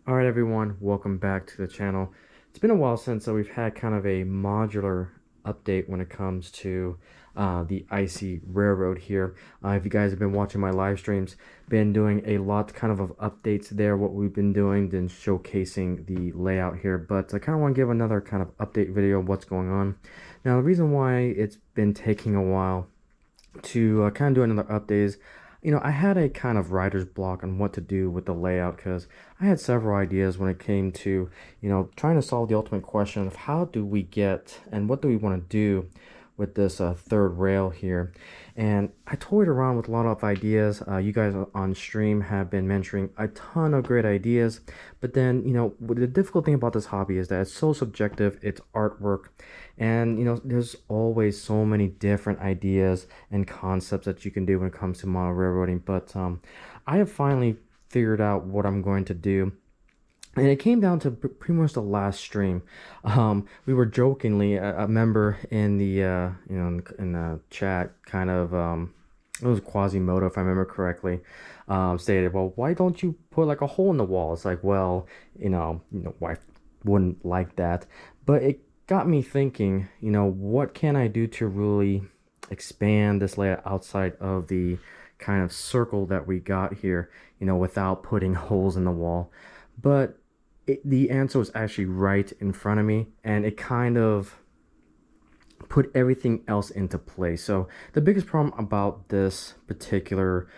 All right, everyone, welcome back to the channel. It's been a while since we've had kind of a modular update when it comes to the Icey Railroad here. If you guys have been watching my live streams, been doing a lot kind of updates there, what we've been doing, then showcasing the layout here. But I kind of want to give another kind of update video of what's going on. Now, the reason why it's been taking a while to kind of do another update is, I had a kind of writer's block on what to do with the layout because I had several ideas when it came to, trying to solve the ultimate question of how do we get and what do we want to do with this third rail here. And I toyed around with a lot of ideas. You guys on stream have been mentioning a ton of great ideas, but then, the difficult thing about this hobby is that it's so subjective, it's artwork, and, there's always so many different ideas and concepts that you can do when it comes to model railroading. But I have finally figured out what I'm going to do. And it came down to pretty much the last stream. We were jokingly, a member in the, in the chat kind of, it was Quasimodo, if I remember correctly, stated, well, why don't you put like a hole in the wall? It's like, well, I wouldn't like that. But it got me thinking, what can I do to really expand this layout outside of the kind of circle that we got here, without putting holes in the wall. But the answer was actually right in front of me, and it kind of put everything else into place. So the biggest problem about this particular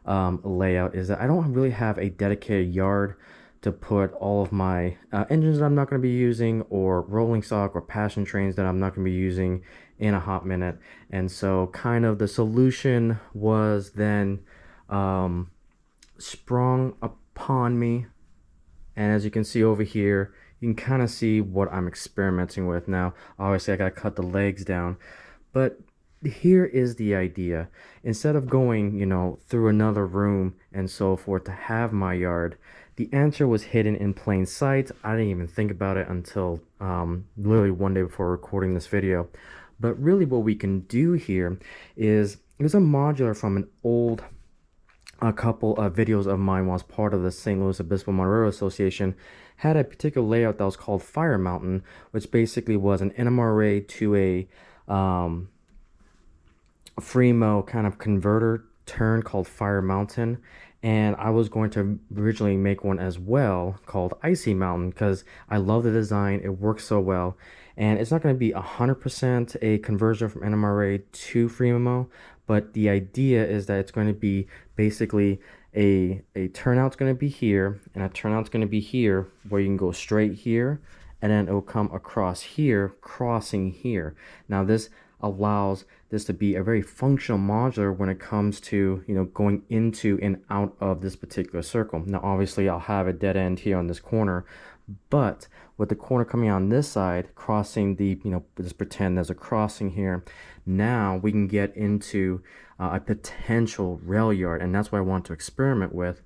layout is that I don't really have a dedicated yard to put all of my engines that I'm not going to be using, or rolling stock or passion trains that I'm not going to be using in a hot minute. And so kind of the solution was then sprung upon me. And as you can see over here, you can kind of see what I'm experimenting with. Now, obviously I got to cut the legs down, but here is the idea. Instead of going, through another room and so forth to have my yard, the answer was hidden in plain sight. I didn't even think about it until literally one day before recording this video. But really what we can do here is, it was a modular from an old a couple of videos of mine was part of the St. Louis Obispo Modular Association, had a particular layout that was called Fire Mountain, which basically was an NMRA to a Fremo kind of converter turn called Fire Mountain. And I was going to originally make one as well called Icey Mountain because I love the design, it works so well. And it's not going to be 100% a conversion from NMRA to Fremo, but the idea is that it's going to be basically a turnout's going to be here, and a turnout's going to be here, where you can go straight here, and then it will come across here, crossing here. Now this allows this to be a very functional modular when it comes to, going into and out of this particular circle. Now obviously I'll have a dead end here on this corner, but with the corner coming on this side, crossing the, let's pretend there's a crossing here. Now we can get into a potential rail yard, and that's what I want to experiment with,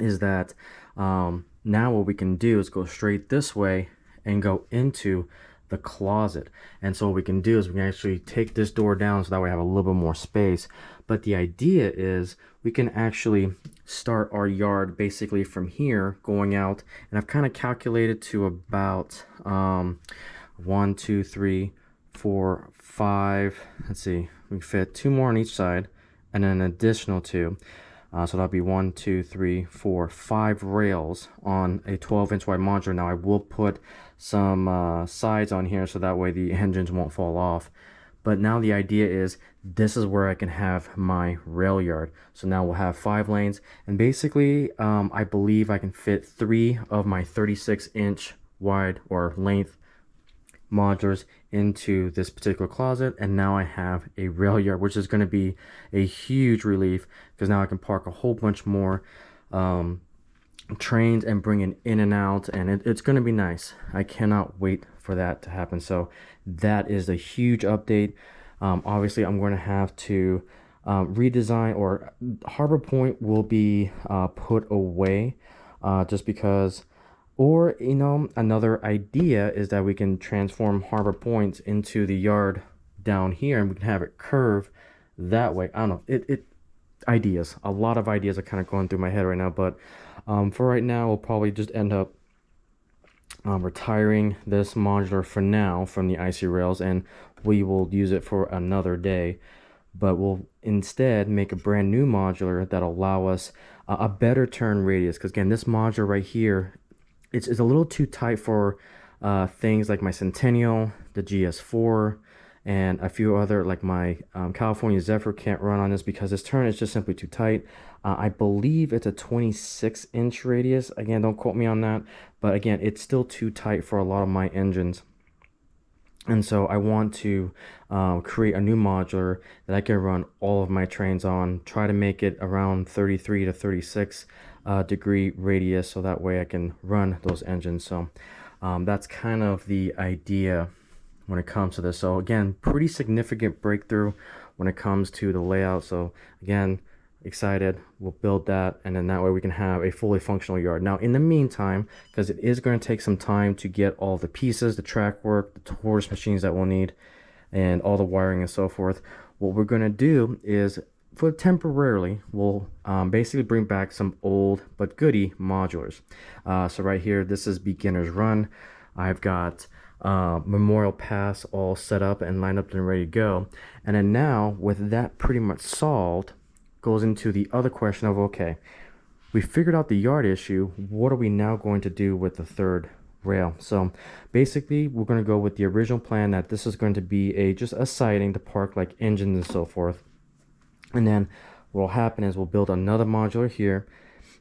is that now what we can do is go straight this way and go into the closet. And so what we can do is we can actually take this door down so that way we have a little bit more space. But the idea is we can actually start our yard basically from here going out, and I've kind of calculated to about 1 2 3 4 5, let's see, we fit 2 more on each side and then an additional 2. So that'll be 1 2 3 4 5 rails on a 12-inch wide modular. Now I will put some sides on here so that way the engines won't fall off. But now the idea is, this is where I can have my rail yard. So now we'll have 5 lanes, and basically I believe I can fit 3 of my 36-inch wide or length modulars into this particular closet, and now I have a rail yard, which is going to be a huge relief because now I can park a whole bunch more trains and bring it in and out, and it's going to be nice. I cannot wait for that to happen. So that is a huge update. Obviously I'm going to have to redesign, or Harbor Point will be put away just because. Or, another idea is that we can transform Harbor Points into the yard down here, and we can have it curve that way. I don't know. Ideas. A lot of ideas are kind of going through my head right now, but For right now, we'll probably just end up retiring this modular for now from the Icey rails, and we will use it for another day. But we'll instead make a brand new modular that'll allow us a better turn radius. Because again, this modular right here, it's a little too tight for things like my Centennial, the GS4, and a few other, like my California Zephyr can't run on this because this turn is just simply too tight. I believe it's a 26-inch radius. Again, don't quote me on that, but again, it's still too tight for a lot of my engines. And so I want to create a new modular that I can run all of my trains on, try to make it around 33 to 36 degree radius, so that way I can run those engines. So that's kind of the idea when it comes to this. So again, pretty significant breakthrough when it comes to the layout. So again, excited, we'll build that, and then that way we can have a fully functional yard. Now in the meantime, because it is going to take some time to get all the pieces, the track work, the torus machines that we'll need, and all the wiring and so forth, what we're going to do is, for temporarily, we'll basically bring back some old but goody modulars. So right here, this is beginner's run. I've got Memorial Pass all set up and lined up and ready to go. And then now, with that pretty much solved, goes into the other question of, okay, we figured out the yard issue, what are we now going to do with the third rail? So basically, we're going to go with the original plan that this is going to be just a siding to park like engines and so forth. And then what will happen is we'll build another modular here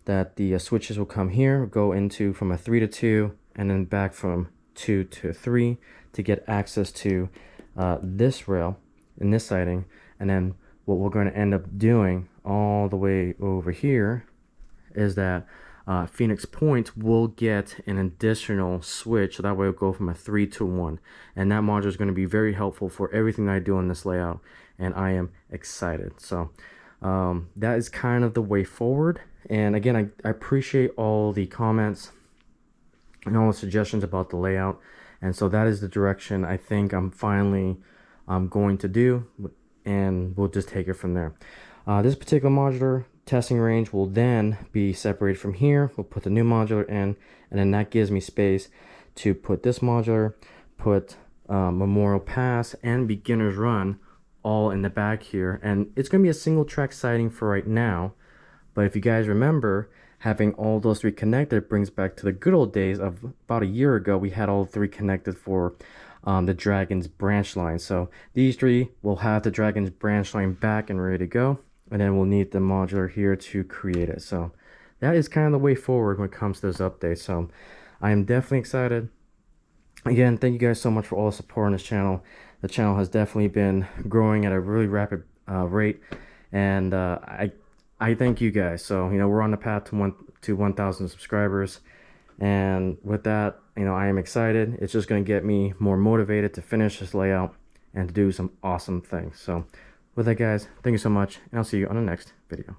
that the switches will come here, go into from a 3 to 2, and then back from 2 to 3 to get access to this rail in this siding. And then what we're going to end up doing all the way over here is that Phoenix Point will get an additional switch, so that way it'll go from a 3 to 1, and that module is going to be very helpful for everything I do in this layout, and I am excited. So that is kind of the way forward. And again, I appreciate all the comments and all the suggestions about the layout, and so that is the direction I think I'm finally going to do, and we'll just take it from there. This particular modular testing range will then be separated from here. We'll put the new modular in, and then that gives me space to put this modular, put Memorial Pass and beginner's run all in the back here. And it's going to be a single track siding for right now, but if you guys remember, having all those three connected brings back to the good old days of about a year ago. We had all three connected for the Dragon's branch line. So these three will have the Dragon's branch line back and ready to go, and then we'll need the modular here to create it. So that is kind of the way forward when it comes to this update. So I am definitely excited. Again, thank you guys so much for all the support on this channel. The channel has definitely been growing at a really rapid rate, and I thank you guys. So we're on the path to 1,000 subscribers, and with that, I am excited. It's just going to get me more motivated to finish this layout and to do some awesome things. So with that, guys, thank you so much, and I'll see you on the next video.